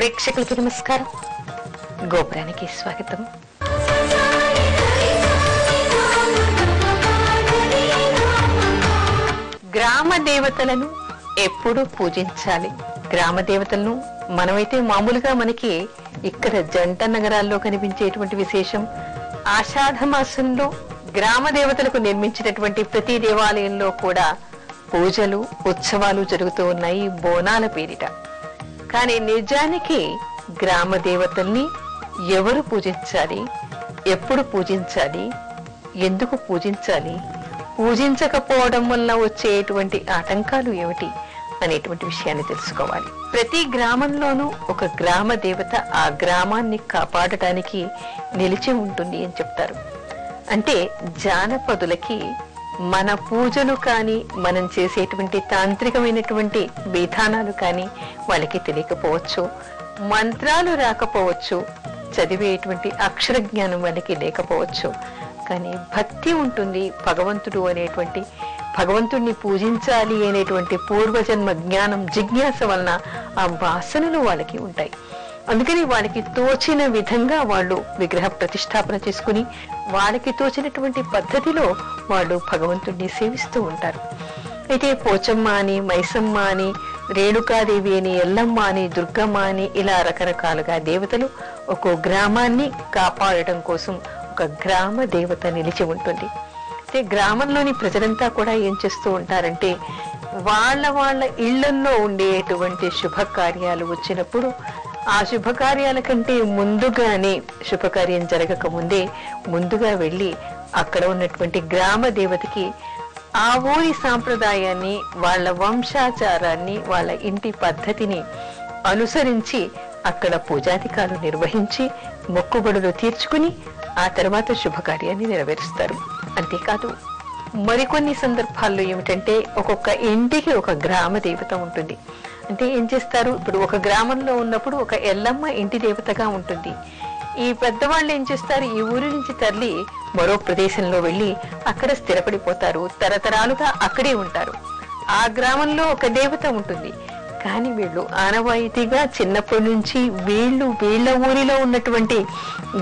ప్రేక్షకులకు నమస్కారం. గోపురానికి స్వాగతం. గ్రామ దేవతలను ఎప్పుడు పూజించాలి? గ్రామ దేవతలను మనమైతే మామూలుగా మనకి ఇక్కడ జంట నగరాల్లో కనిపించేటువంటి విశేషం ఆషాఢ మాసంలో గ్రామ దేవతలకు నిర్మించినటువంటి ప్రతి దేవాలయంలో కూడా పూజలు ఉత్సవాలు జరుగుతూ ఉన్నాయి బోనాల పేరిట. కానీ నిజానికి గ్రామ దేవతల్ని ఎవరు పూజించాలి, ఎప్పుడు పూజించాలి, ఎందుకు పూజించాలి, పూజించకపోవడం వల్ల వచ్చేటువంటి ఆటంకాలు ఏమిటి అనేటువంటి విషయాన్ని తెలుసుకోవాలి. ప్రతి గ్రామంలోనూ ఒక గ్రామ దేవత ఆ గ్రామాన్ని కాపాడటానికి నిలిచి ఉంటుంది అని చెప్తారు. అంటే జానపదులకి మన పూజలు కానీ మనం చేసేటువంటి తాంత్రికమైనటువంటి విధానాలు కానీ వాళ్ళకి తెలియకపోవచ్చు, మంత్రాలు రాకపోవచ్చు, చదివేటువంటి అక్షర జ్ఞానం వాళ్ళకి లేకపోవచ్చు. కానీ భక్తి ఉంటుంది, భగవంతుడు అనేటువంటి భగవంతుడిని పూజించాలి అనేటువంటి పూర్వజన్మ జ్ఞానం జిజ్ఞాస వలన ఆ వాసనలు వాళ్ళకి ఉంటాయి. అందుకని వాళ్ళకి తోచిన విధంగా వాళ్ళు విగ్రహ ప్రతిష్టాపన చేసుకుని వాళ్ళకి తోచినటువంటి పద్ధతిలో వాళ్ళు భగవంతుడిని సేవిస్తూ ఉంటారు. అయితే పోచమ్మ అని, మైసమ్మ అని, రేణుకాదేవి అని, ఎల్లమ్మ అని, దుర్గమ్మ అని ఇలా రకరకాలుగా దేవతలు ఒక్కో గ్రామాన్ని కాపాడటం కోసం ఒక గ్రామ దేవత నిలిచి ఉంటుంది. అయితే గ్రామంలోని ప్రజలంతా కూడా ఏం చేస్తూ ఉంటారంటే వాళ్ళ ఇళ్లల్లో ఉండేటువంటి శుభకార్యాలు వచ్చినప్పుడు ఆ శుభకార్యాల కంటే ముందుగానే, శుభకార్యం జరగక ముందే ముందుగా వెళ్ళి అక్కడ ఉన్నటువంటి గ్రామ దేవతకి ఆ ఊరి సాంప్రదాయాన్ని, వాళ్ళ వంశాచారాన్ని, వాళ్ళ ఇంటి పద్ధతిని అనుసరించి అక్కడ పూజాధికాలు నిర్వహించి మొక్కుబడులు తీర్చుకుని ఆ తర్వాత శుభకార్యాన్ని నెరవేరుస్తారు. అంతేకాదు మరికొన్ని సందర్భాల్లో ఏమిటంటే ఒక్కొక్క ఇంటికి ఒక గ్రామ దేవత ఉంటుంది. అంటే ఏం చేస్తారు, ఇప్పుడు ఒక గ్రామంలో ఉన్నప్పుడు ఒక ఎల్లమ్మ ఇంటి దేవతగా ఉంటుంది. ఈ పెద్దవాళ్ళు ఏం చేస్తారు, ఈ ఊరి నుంచి తరలి మరో ప్రదేశంలో వెళ్ళి అక్కడ స్థిరపడిపోతారు, తరతరాలుగా అక్కడే ఉంటారు. ఆ గ్రామంలో ఒక దేవత ఉంటుంది. కానీ వీళ్ళు ఆనవాయితీగా చిన్నప్పటి నుంచి వీళ్ళ ఊరిలో ఉన్నటువంటి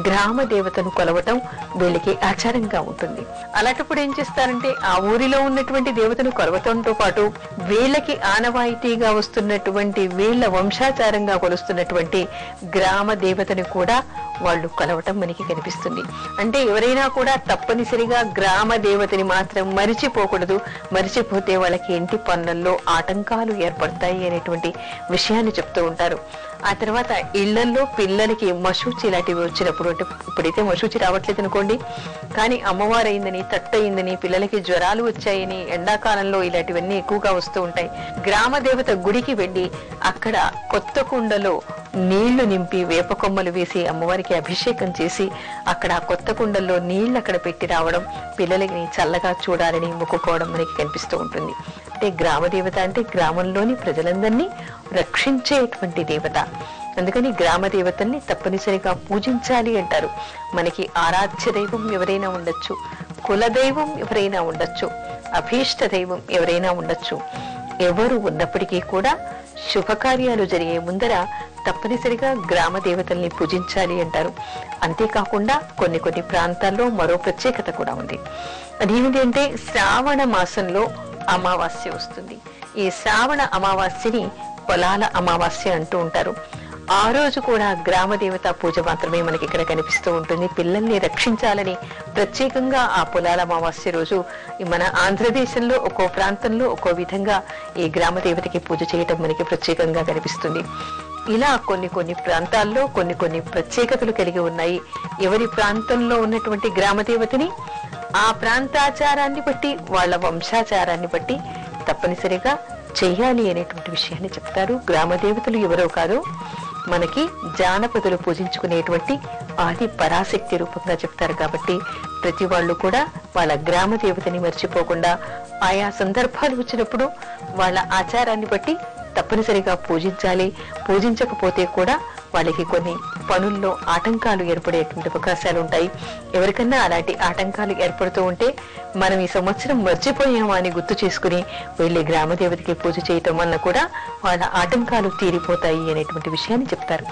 గ్రామ దేవతను కొలవటం వీళ్ళకి ఆచారంగా ఉంటుంది. అలాంటప్పుడు ఏం చేస్తారంటే ఆ ఊరిలో ఉన్నటువంటి దేవతను కొలవటంతో పాటు వీళ్ళకి ఆనవాయితీగా వస్తున్నటువంటి వీళ్ళ వంశాచారంగా కొలుస్తున్నటువంటి గ్రామ దేవతను కూడా వాళ్ళు కొలవటం మనకి కనిపిస్తుంది. అంటే ఎవరైనా కూడా తప్పనిసరిగా గ్రామ దేవతని మాత్రం మరిచిపోకూడదు, మరిచిపోతే వాళ్ళకి ఇంటి పనులలో ఆటంకాలు ఏర్పడతాయి అనేటువంటి విషయాన్ని చెప్తూ ఉంటారు. ఆ తర్వాత ఇళ్లలో పిల్లలకి మశూచి ఇలాంటివి వచ్చినప్పుడు, అంటే ఇప్పుడైతే మశూచి రావట్లేదు అనుకోండి, కానీ అమ్మవారు అయిందని, తట్టు అయిందని, పిల్లలకి జ్వరాలు వచ్చాయని ఎండాకాలంలో ఇలాంటివన్నీ ఎక్కువగా వస్తూ ఉంటాయి. గ్రామ దేవత గుడికి వెళ్ళి అక్కడ కొత్త కుండలో నీళ్లు నింపి వేప కొమ్మలు వేసి అమ్మవారికి అభిషేకం చేసి అక్కడ కొత్త కుండల్లో నీళ్లు అక్కడ పెట్టి రావడం, పిల్లలకి చల్లగా చూడాలని మొక్కుకోవడం మనకి కనిపిస్తూ ఉంటుంది. అంటే గ్రామ దేవత అంటే గ్రామంలోని ప్రజలందరినీ రక్షించేటువంటి దేవత. అందుకని గ్రామ దేవతల్ని తప్పనిసరిగా పూజించాలి అంటారు. మనకి ఆరాధ్య దైవం ఎవరైనా ఉండొచ్చు, కులదైవం ఎవరైనా ఉండొచ్చు, అభీష్ట దైవం ఎవరైనా ఉండొచ్చు. ఎవరు ఉన్నప్పటికీ కూడా శుభకార్యాలు జరిగే ముందర తప్పనిసరిగా గ్రామ దేవతల్ని పూజించాలి అంటారు. అంతేకాకుండా కొన్ని ప్రాంతాల్లో మరో ప్రత్యేకత కూడా ఉంది. అదేమిటంటే శ్రావణ మాసంలో అమావాస్య వస్తుంది. ఈ శ్రావణ అమావాస్యని పొలాల అమావాస్య అంటూ ఉంటారు. ఆ రోజు కూడా గ్రామ దేవత పూజ మాత్రమే మనకి ఇక్కడ కనిపిస్తూ ఉంటుంది. పిల్లల్ని రక్షించాలని ప్రత్యేకంగా ఆ పొలాల అమావాస్య రోజు మన ఆంధ్రదేశంలో ఒక్కో ప్రాంతంలో ఒక్కో విధంగా ఈ గ్రామ దేవతకి పూజ చేయటం మనకి ప్రత్యేకంగా కనిపిస్తుంది. ఇలా కొన్ని ప్రాంతాల్లో కొన్ని ప్రత్యేకతలు కలిగి ఉన్నాయి. ఎవరి ప్రాంతంలో ఉన్నటువంటి గ్రామ దేవతని ఆ ప్రాంతాచారాన్ని బట్టి, వాళ్ళ వంశాచారాన్ని బట్టి తప్పనిసరిగా చెయ్యాలి అనేటువంటి విషయాన్ని చెప్తారు. గ్రామ దేవతలు ఎవరో కాదు, మనకి జానపదులు పూజించుకునేటువంటి ఆది పరాశక్తి రూపంగా చెప్తారు. కాబట్టి ప్రతి వాళ్ళు కూడా వాళ్ళ గ్రామ దేవతని మర్చిపోకుండా ఆయా సందర్భాలు వచ్చినప్పుడు వాళ్ళ ఆచారాన్ని బట్టి తప్పనిసరిగా పూజించాలి. పూజించకపోతే కూడా వాళ్ళకి కొన్ని పనుల్లో ఆటంకాలు ఏర్పడేటువంటి అవకాశాలు ఉంటాయి. ఎవరికన్నా అలాంటి ఆటంకాలు ఏర్పడుతూ ఉంటే మనం ఈ సంవత్సరం మర్చిపోయామా అని గుర్తు చేసుకుని వెళ్లి గ్రామదేవతకి పూజ చేయటం వల్ల కూడా వాళ్ళ ఆటంకాలు తీరిపోతాయి అనేటువంటి విషయాన్ని చెప్తారు.